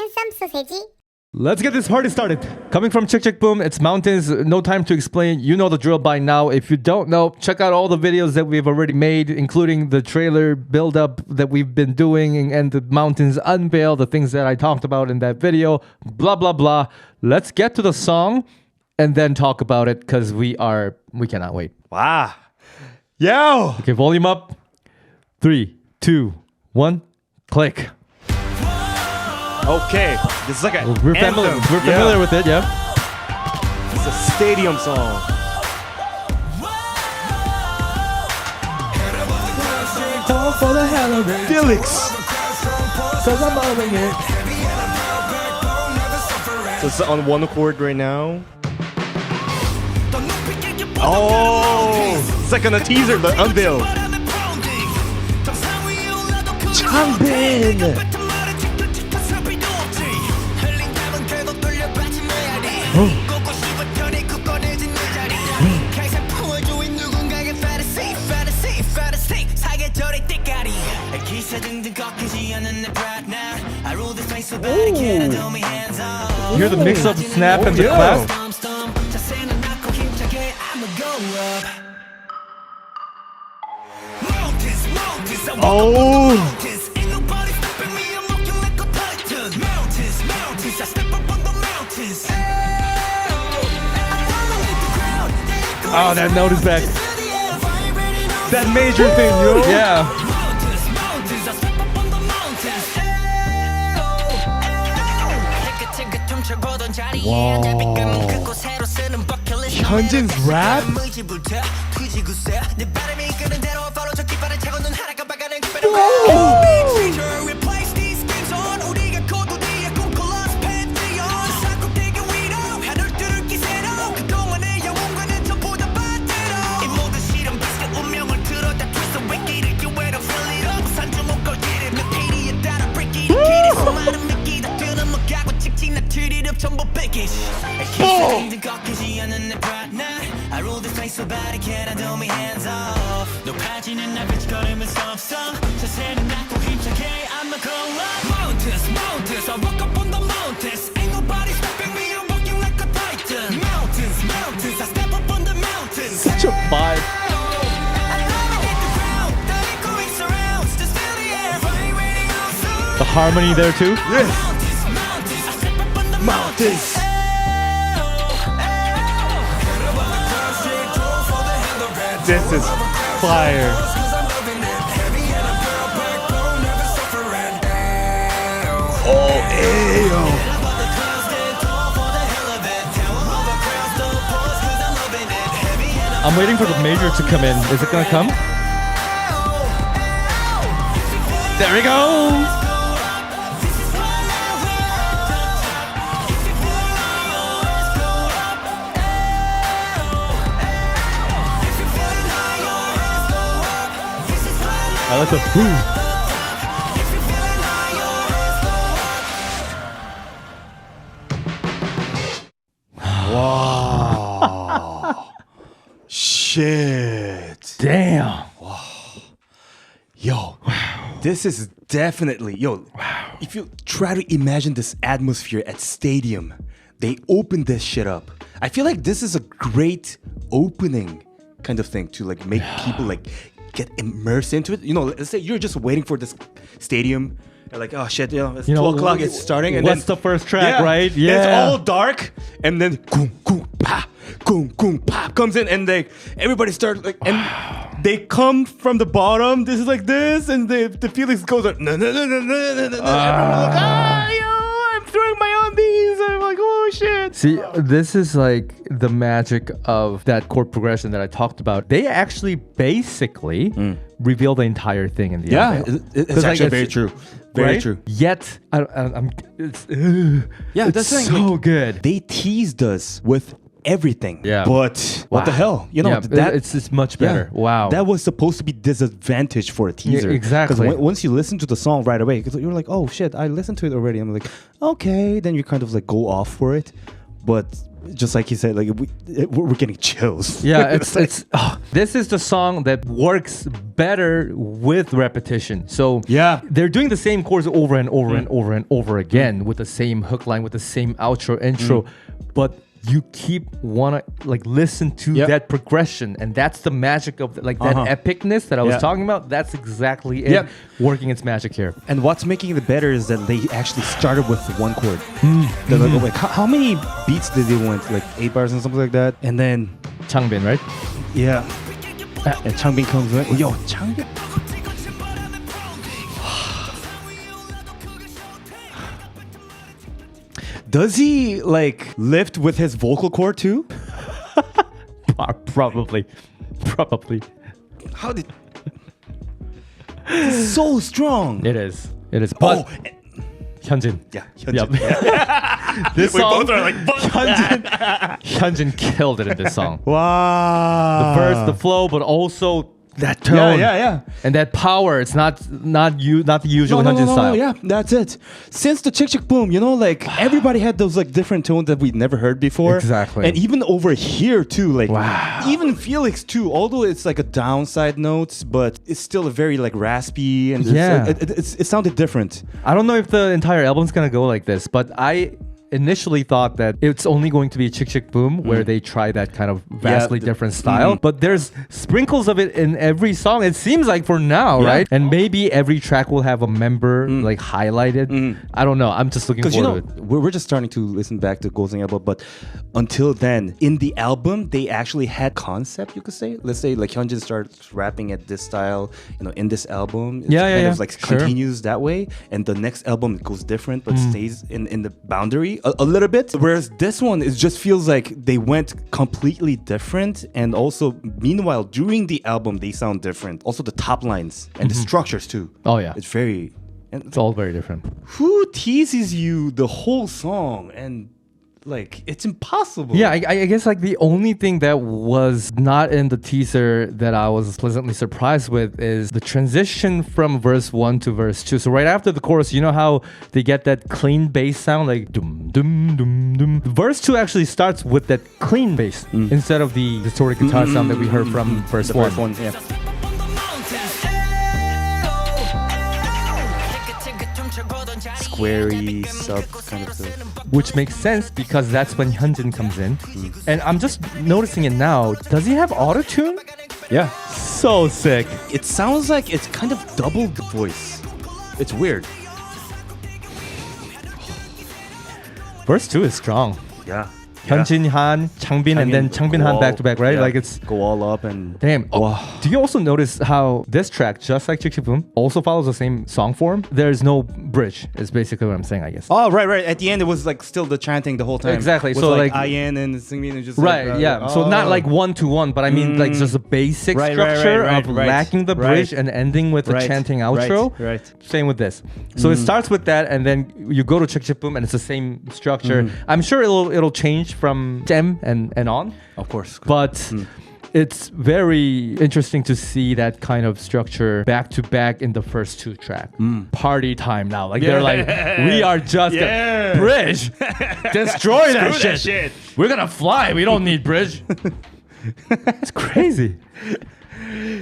핸섬 소세지. Let's get this party started. Coming from Chick Chick Boom, it's Mountains. No time to explain. You know the drill by now. If you don't know, check out all the videos that we've already made, including the trailer build-up that we've been doing and the Mountains Unveil, the things that I talked about in that video, blah, blah, blah. Let's get to the song and then talk about it because we cannot wait. Wow. Yo! Okay, volume up. 3, 2, 1, click. Okay, this is like a We're familiar with it, yeah. It's a stadium song. For the hell of it. Felix. Cause I'm loving it. So it's on one chord right now. Oh, it's like on a teaser, the Unveil. Changbin. You hear the mix of snap and the clap? Oh! Oh, that note is back. That major thing, yo! Yeah. Wow. Hyunjin's rap? Such a vibe. The harmony there too. Yes. Mountains. This is fire. Oh, ayo. I'm waiting for the major to come in. Is it gonna come? There we go. I like the whoo. Wow. Shit. Damn. Yo, this is definitely, if you try to imagine this atmosphere at stadium, they open this shit up. I feel like this is a great opening kind of thing to like make people like get immersed into it. You know, let's say you're just waiting for this stadium. You're like, oh shit, it's 12 o'clock, it's starting. And what's then, the first track, right? Yeah. It's all dark. And then goom, goom, pa, comes in and everybody starts like, and they come from the bottom. This is like this. And the Felix goes like, no. Everyone's like, I'm throwing my undies. I'm like, oh shit. See, this is like the magic of that chord progression that I talked about. They actually basically reveal the entire thing in the Unveil. It's actually very true. Very right? true. Yet, that's the thing. So like, good. They teased us with everything. Yeah. But what the hell? You know, it's much better. Yeah, wow. That was supposed to be disadvantage for a teaser. Yeah, exactly. Because once you listen to the song right away, because you're like, oh shit, I listened to it already. I'm like, okay. Then you kind of like go off for it. But just like you said, like we're getting chills. Yeah, this is the song that works better with repetition. So Yeah. they're doing the same chords over and over and over and over again with the same hook line, with the same outro, intro, but you keep wanna like listen to that progression, and that's the magic of that epicness that I was talking about. That's exactly it working its magic here. And what's making it better is that they actually started with one chord. Like, how many beats did they want? Like 8 bars and something like that. And then Changbin, right? yeah, and Changbin comes in. Yo, Changbin. Does he like lift with his vocal cord too? Probably. How did? It's so strong. It is. But Hyunjin. Yeah, Hyunjin. Yep. This song, both are like Hyunjin killed it in this song. Wow. The verse, the flow, but also that tone. Yeah. And that power. It's not the usual Hyunjin style. Yeah, that's it. Since the Chick Chick Boom, you know, like everybody had those like different tones that we'd never heard before. Exactly. And even over here too, like even Felix too, although it's like a downside notes, but it's still a very like raspy and it sounded different. I don't know if the entire album's gonna go like this, but I initially thought that it's only going to be Chick Chick Boom where they try that kind of vastly different style, but there's sprinkles of it in every song, it seems like, for now, right? And maybe every track will have a member like highlighted. I don't know, I'm just looking forward to it. We're just starting to listen back to Golden album, but until then in the album they actually had concept, you could say. Let's say like Hyunjin starts rapping at this style, you know, in this album, it's kind of like continues that way, and the next album it goes different but stays in the boundary a little bit, whereas this one it just feels like they went completely different. And also meanwhile during the album they sound different, also the top lines and the structures too. It's all very different. Who teases you the whole song? And like it's impossible. Yeah, I guess like the only thing that was not in the teaser that I was pleasantly surprised with is the transition from verse 1 to verse 2. So right after the chorus, you know how they get that clean bass sound, like dum dum dum dum. Verse 2 actually starts with that clean bass instead of the distorted guitar sound that we heard from verse 1. First one, yeah. Squarey sub kind of stuff. Which makes sense because that's when Hyunjin comes in. And I'm just noticing it now. Does he have Autotune? Yeah. So sick. It sounds like it's kind of double the voice. It's weird. Verse 2 is strong. Yeah. Hyunjin, Han, Changbin, and then Changbin, Han back to back, right? Yeah. Like it's go all up and damn. Do you also notice how this track, just like Chick Chick Boom, also follows the same song form? There's no bridge. Is basically what I'm saying, I guess. Oh, right. At the end, it was like still the chanting the whole time. Exactly. So like I.N and Seungmin and just right. Like, yeah. So not like 1-to-1, but I mean like just a basic structure of lacking the bridge and ending with a chanting outro. Right. Same with this. So it starts with that, and then you go to Chick Chick Boom, and it's the same structure. I'm sure it'll change from Jjam and on. Of course. But it's very interesting to see that kind of structure back to back in the first 2 tracks. Party time now. Like they're like, we are just gonna bridge. Destroy that shit. We're gonna fly. We don't need bridge. It's crazy.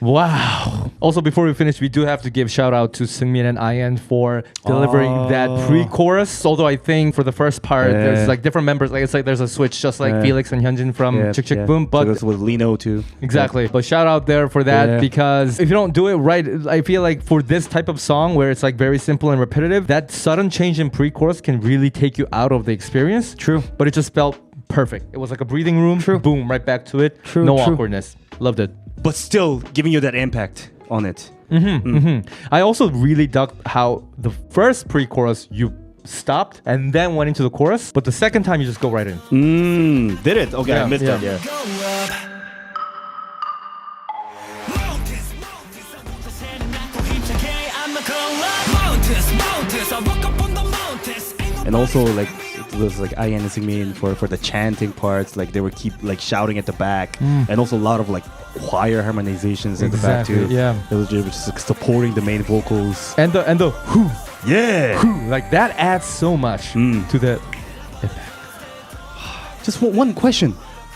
Wow. Also, before we finish, we do have to give shout out to Seungmin and I.N for delivering that pre-chorus. Although I think for the first part, there's like different members. Like it's like there's a switch, just like Felix and Hyunjin from Chick Chick Boom. But so this with Lino too. Exactly. But shout out there for that because if you don't do it right, I feel like for this type of song where it's like very simple and repetitive, that sudden change in pre-chorus can really take you out of the experience. True. But it just felt perfect. It was like a breathing room. True. Boom, right back to it. True. No awkwardness. Loved it. But still giving you that impact on it. I also really dug how the first pre-chorus you stopped and then went into the chorus, but the second time you just go right in. Did it? Okay, I missed that. Yeah. And also like it was like I.N and Seungmin for the chanting parts, like they were keep like shouting at the back, and also a lot of like choir harmonizations in the back too. Yeah, it was just like supporting the main vocals and the whoo, yeah, like that adds so much to the. Just one question.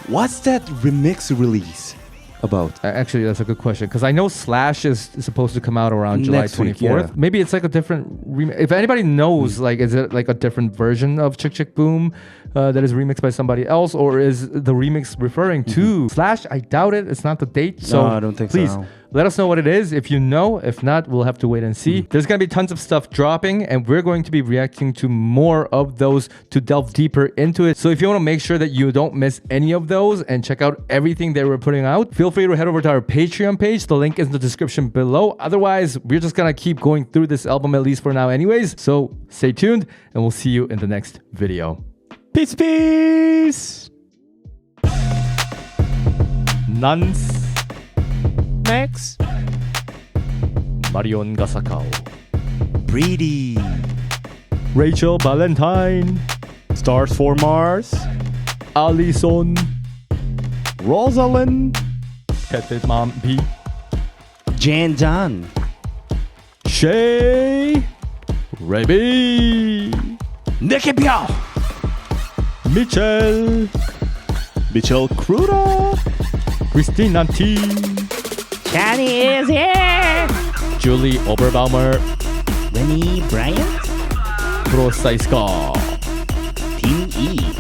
What's that remix release about? Actually, that's a good question because I know Slash is supposed to come out around July Next week, 24th. yeah. Maybe it's like a different remix. If anybody knows, like, is it like a different version of Chick Chick Boom that is remixed by somebody else, or is the remix referring to Slash? I doubt it. It's not the date. So No, I don't think so. please let us know what it is if you know. If not, we'll have to wait and see. There's going to be tons of stuff dropping, and we're going to be reacting to more of those to delve deeper into it. So if you want to make sure that you don't miss any of those and check out everything that we're putting out, feel free to head over to our Patreon page. The link is in the description below. Otherwise, we're just going to keep going through this album, at least for now anyways. So stay tuned, and we'll see you in the next video. Peace, peace. Nuns Max. Marion Gasakao, Brady. Rachel Valentine, Stars for Mars. Alison, Rosalind. Petit Mom P, Jan John. Shay, Raby, Nicky Piao. Mitchell, Mitchell Cruda. Christina T, Kenny is here. Julie Oberbaumer, Lenny Bryant. Prosaiska. Team E.